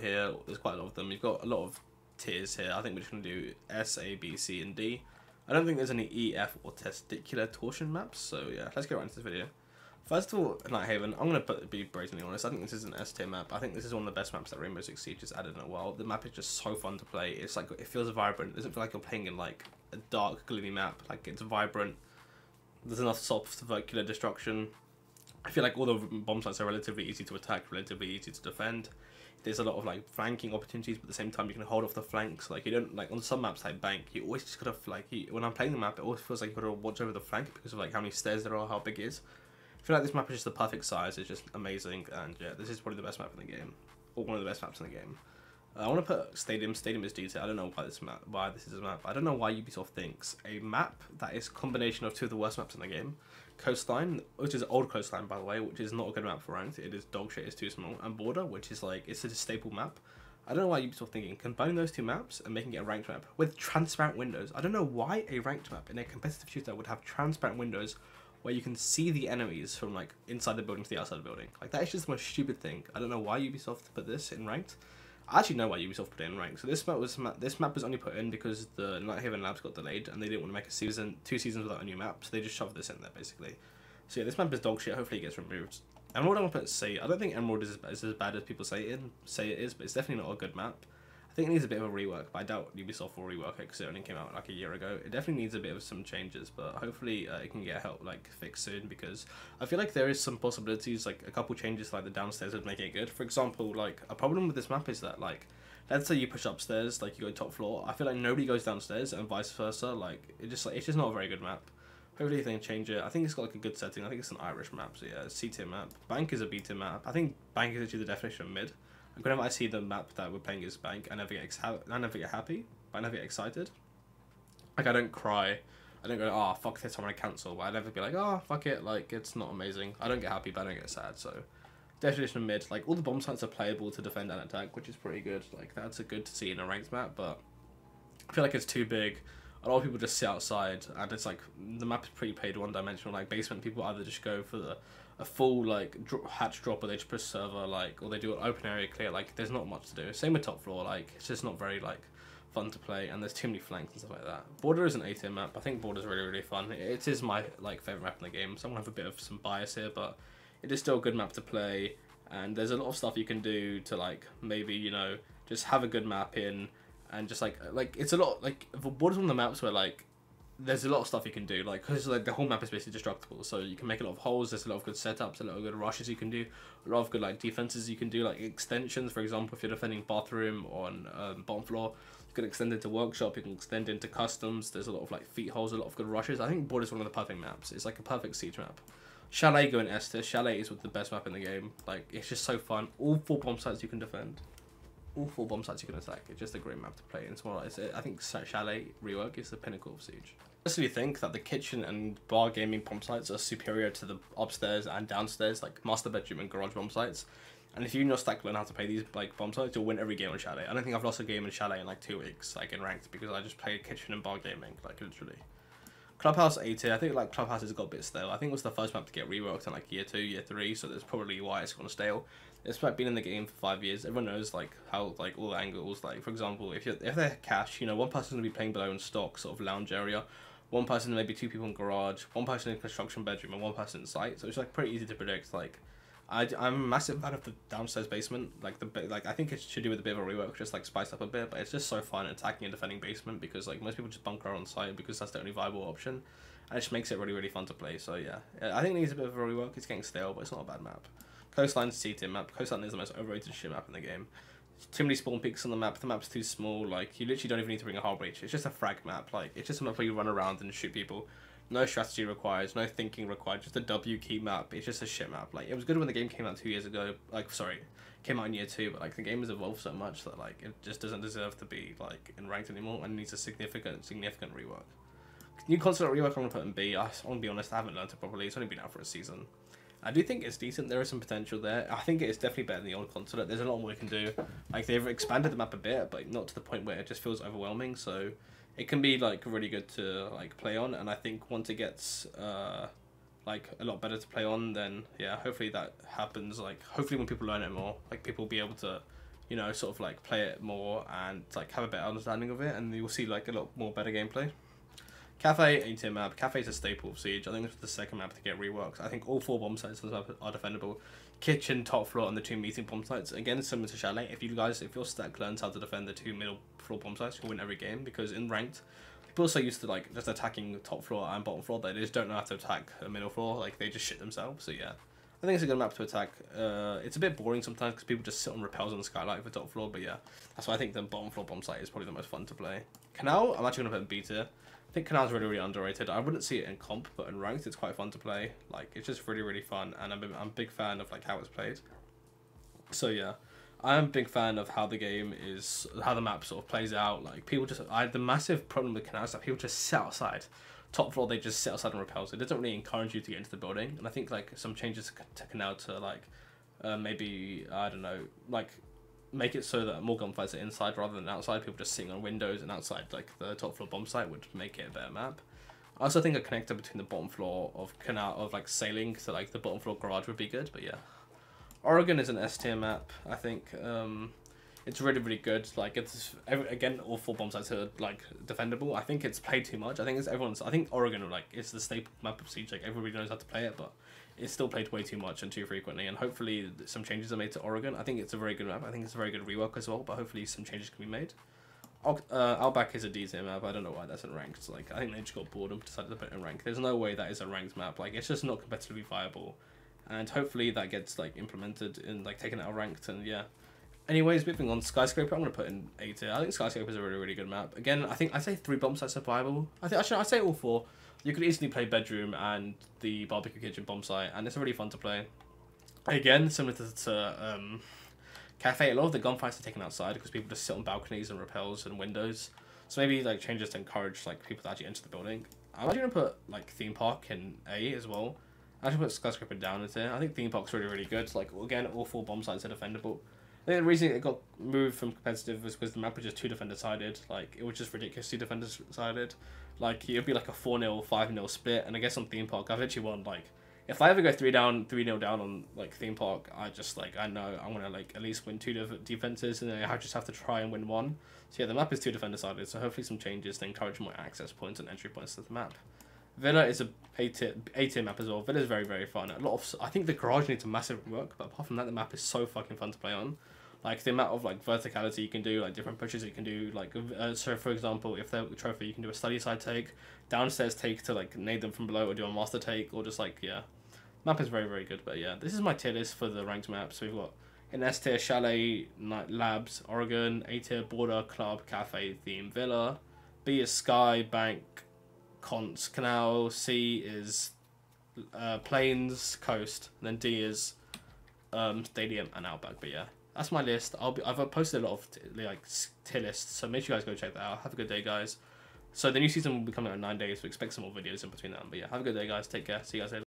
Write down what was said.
here. There's quite a lot of them. You've got a lot of tiers here. I think we're just going to do S, A, B, C, and D. I don't think there's any E, F, or testicular torsion maps, so yeah, let's get right into this video. First of all, Nighthaven, I'm going to be brazenly honest, I think this is an S tier map. I think this is one of the best maps that Rainbow Six Siege has added in a while. The map is just so fun to play. It's like, it feels vibrant. It doesn't feel like you're playing in like a dark, gloomy map. Like, it's vibrant. There's enough soft circular destruction. I feel like all the bomb sites are relatively easy to attack, relatively easy to defend. There's a lot of like flanking opportunities, but at the same time you can hold off the flanks. Like, you don't, like on some maps like BenQ, you always just gotta like, when I'm playing the map, it always feels like you gotta watch over the flank because of like how many stairs there are, how big it is. I feel like this map is just the perfect size. It's just amazing, and yeah, this is probably the best map in the game, or one of the best maps in the game. I want to put Stadium. Stadium is detailed. I don't know why this is a map. I don't know why Ubisoft thinks a map that is a combination of two of the worst maps in the game, Coastline, which is old Coastline by the way, which is not a good map for ranked. It is dog shit. It's too small, and Border, which is like, it's a staple map. I don't know why Ubisoft thinking combining those two maps and making it a ranked map with transparent windows. I don't know why a ranked map in a competitive shooter would have transparent windows where you can see the enemies from like inside the building to the outside of the building. Like, that is just the most stupid thing. I don't know why Ubisoft put this in ranked. I actually know why Ubisoft put it in ranked. So this map was only put in because the Nighthaven labs got delayed and they didn't want to make a season, 2 seasons without a new map, so they just shoved this in there basically. So yeah, this map is dog shit. Hopefully it gets removed. Emerald, I'm gonna put C. I don't think Emerald is as bad as people say it is, but it's definitely not a good map. I think it needs a bit of a rework, but I doubt Ubisoft will rework it because it only came out like a year ago. It definitely needs a bit of some changes, but hopefully it can get help like fixed soon, because I feel like there is some possibilities, like a couple changes like the downstairs would make it good. For example, like a problem with this map is that like, let's say you push upstairs, like you go top floor, I feel like nobody goes downstairs and vice versa. Like, it's just not a very good map. Hopefully they can change it. I think it's got like a good setting. I think it's an Irish map, so yeah, C tier map. Bank is a B tier map. I think Bank is actually the definition of mid. Like, whenever I see the map that we're playing is Bank, I never get happy, but I never get excited. Like, I don't cry. I don't go, oh, fuck this, I'm gonna cancel. But I never be like, oh, fuck it, like, it's not amazing. I don't get happy, but I don't get sad, so. Definition of mid. Like, all the bomb sites are playable to defend and attack, which is pretty good. Like, that's a good to see in a ranked map, but I feel like it's too big. A lot of people just sit outside, and it's like, the map is pretty played one-dimensional. Like, basement people either just go for a full like hatch drop, or they just push server, like, or they do an open area clear. Like, there's not much to do. Same with top floor. Like, it's just not very like fun to play, and there's too many flanks and stuff like that. Border is an A tier map. I think Border's really fun. It is my like favorite map in the game, so I'm gonna have a bit of some bias here, but it is still a good map to play, and there's a lot of stuff you can do to like maybe, you know, just have a good map in, and just like it's a lot like Border's one of the maps where like there's a lot of stuff you can do, like, because like the whole map is basically destructible, so you can make a lot of holes. There's a lot of good setups, a lot of good rushes you can do, a lot of good like defenses you can do, like extensions. For example, if you're defending bathroom on bottom floor, you can extend into workshop, you can extend into customs. There's a lot of like feet holes, a lot of good rushes. I think Border's one of the perfect maps. It's like a perfect siege map. Chalet go in S tier. Chalet is the best map in the game. Like, it's just so fun. All 4 bomb sites you can defend. All 4 bomb sites you can attack. It's just a great map to play. And I think Chalet rework is the pinnacle of Siege. I personally think that the kitchen and bar gaming bomb sites are superior to the upstairs and downstairs, like master bedroom and garage bomb sites. And if you know stack learn how to play these like bomb sites, you'll win every game on Chalet. I don't think I've lost a game in Chalet in like 2 weeks, like in ranked, because I just played kitchen and bar gaming, like literally. Clubhouse A tier. I think like Clubhouse has got a bit stale. I think it was the first map to get reworked in like year 2, year 3, so that's probably why it's gone stale. It's like been in the game for 5 years. Everyone knows like how like all the angles. Like, for example, if they're cash, you know, one person's gonna be playing below in stock sort of lounge area, one person, maybe 2 people in garage, one person in construction bedroom, and one person in site. So it's like pretty easy to predict. Like, I'm a massive fan of the downstairs basement. Like I think it should do with a bit of a rework, just like spice up a bit. But it's just so fun attacking and defending basement, because like most people just bunker on site because that's the only viable option, and it just makes it really fun to play. So yeah, I think it needs a bit of a rework. It's getting stale, but it's not a bad map. Coastline's C tier map. Coastline is the most overrated shit map in the game. Too many spawn peaks on the map. The map's too small. Like, you literally don't even need to bring a hull breach. It's just a frag map. Like, it's just a map where you run around and shoot people. No strategy required, no thinking required, just a W key map. It's just a shit map. Like, it was good when the game came out 2 years ago. Like, sorry, came out in year 2, but like the game has evolved so much that like it just doesn't deserve to be like in ranked anymore, and needs a significant rework. New console rework I'm gonna put in B. I want to be honest, I haven't learned it properly. It's only been out for a season. I do think it's decent. There is some potential there. I think it is definitely better than the old console. There's a lot more we can do. Like, they've expanded the map a bit, but not to the point where it just feels overwhelming. So it can be like really good to like play on, and I think once it gets like a lot better to play on, then yeah, hopefully that happens. Like, hopefully when people learn it more, like people will be able to you know, sort of like play it more and like have a better understanding of it, and you'll see like a lot more better gameplay. Cafe, A-tier map. Cafe is a staple of Siege. I think it's the second map to get reworked. I think all 4 bomb sites are defendable. Kitchen, top floor, and the 2 meeting bomb sites. Again, similar to Chalet. If your stack learns how to defend the 2 middle floor bomb sites, you'll win every game. Because in ranked, people are so used to like just attacking top floor and bottom floor that they just don't know how to attack a middle floor. Like they just shit themselves. So yeah, I think it's a good map to attack. It's a bit boring sometimes because people just sit on repels on the skylight for top floor. But yeah, that's why I think the bottom floor bomb site is probably the most fun to play. Kanal, I'm actually gonna put in B tier. I think Kanal's really underrated. I wouldn't see it in comp, but in ranked it's quite fun to play. Like it's just really fun, and I'm a big fan of like how it's played. So yeah, I'm a big fan of how the game is, how the map sort of plays out. Like people just, the massive problem with Kanal is that people just sit outside. Top floor, they just sit outside and repels. It doesn't really encourage you to get into the building. And I think like some changes to Kanal to like maybe, I don't know, like make it so that more gunfights are inside rather than outside. People just sitting on windows and outside like the top floor bomb site would make it a better map. I also think a connector between the bottom floor of Kanal, of like sailing to like the bottom floor garage would be good. But yeah, Oregon is an S tier map. I think it's really good. Like it's again, all 4 bomb sites are like defendable. I think it's played too much. I think I think Oregon like it's the staple map of Siege. Like everybody knows how to play it, but it's still played way too much and too frequently. And hopefully some changes are made to Oregon. I think it's a very good map. I think it's a very good rework as well. But hopefully some changes can be made. Outback is a D tier map. I don't know why that's in ranked. Like I think they just got bored and decided to put it in ranked. There's no way that is a ranked map. Like it's just not competitively viable. And hopefully that gets like implemented in like taken out of ranked. And yeah. Anyways, moving on, Skyscraper, I'm gonna put in A tier. I think Skyscraper is a really good map. Again, I think I'd say 3 bomb sites are viable. I'd say all 4. You could easily play bedroom and the barbecue kitchen bomb site, and it's really fun to play. Again, similar to Cafe, a lot of the gunfights are taken outside because people just sit on balconies and repels and windows. So maybe like changes to encourage like people to actually enter the building. I'm actually gonna put like theme park in A as well. I actually put Skyscraper down in there. I think theme park's really good. Like again, all 4 bomb sites are defendable. I think the reason it got moved from competitive was because the map was just too defender-sided. Like, it was just ridiculously defender-sided. Like, it would be like a 4-0, 5-0 split. And I guess on Theme Park, I've literally won, like... If I ever go 3-0 down on, like, Theme Park, I just, like, I know I want to, like, at least win 2 defenses. And then I just have to try and win 1. So, yeah, the map is too defender-sided. So, hopefully some changes to encourage more access points and entry points to the map. Villa is a A-tier map as well. Villa is very fun. I think the garage needs a massive work, but apart from that, the map is so fucking fun to play on. Like the amount of like verticality you can do, like different pushes you can do. Like so, for example, if they're trophy, you can do a study side take, downstairs take to like nade them from below, or do a master take, or just like yeah, map is very good. But yeah, this is my tier list for the ranked maps. So we've got in S tier Chalet, Night Labs, Oregon. A tier Border, Club, Cafe, Theme, Villa. B is Sky, Bank, Cons, Canal. C is Plains, Coast. And then D is Stadium and Outback. But yeah, that's my list. I've posted a lot of tier lists, so make sure you guys go check that out. Have a good day, guys. So the new season will be coming out in 9 days, so expect some more videos in between that. But yeah, have a good day, guys. Take care. See you guys later.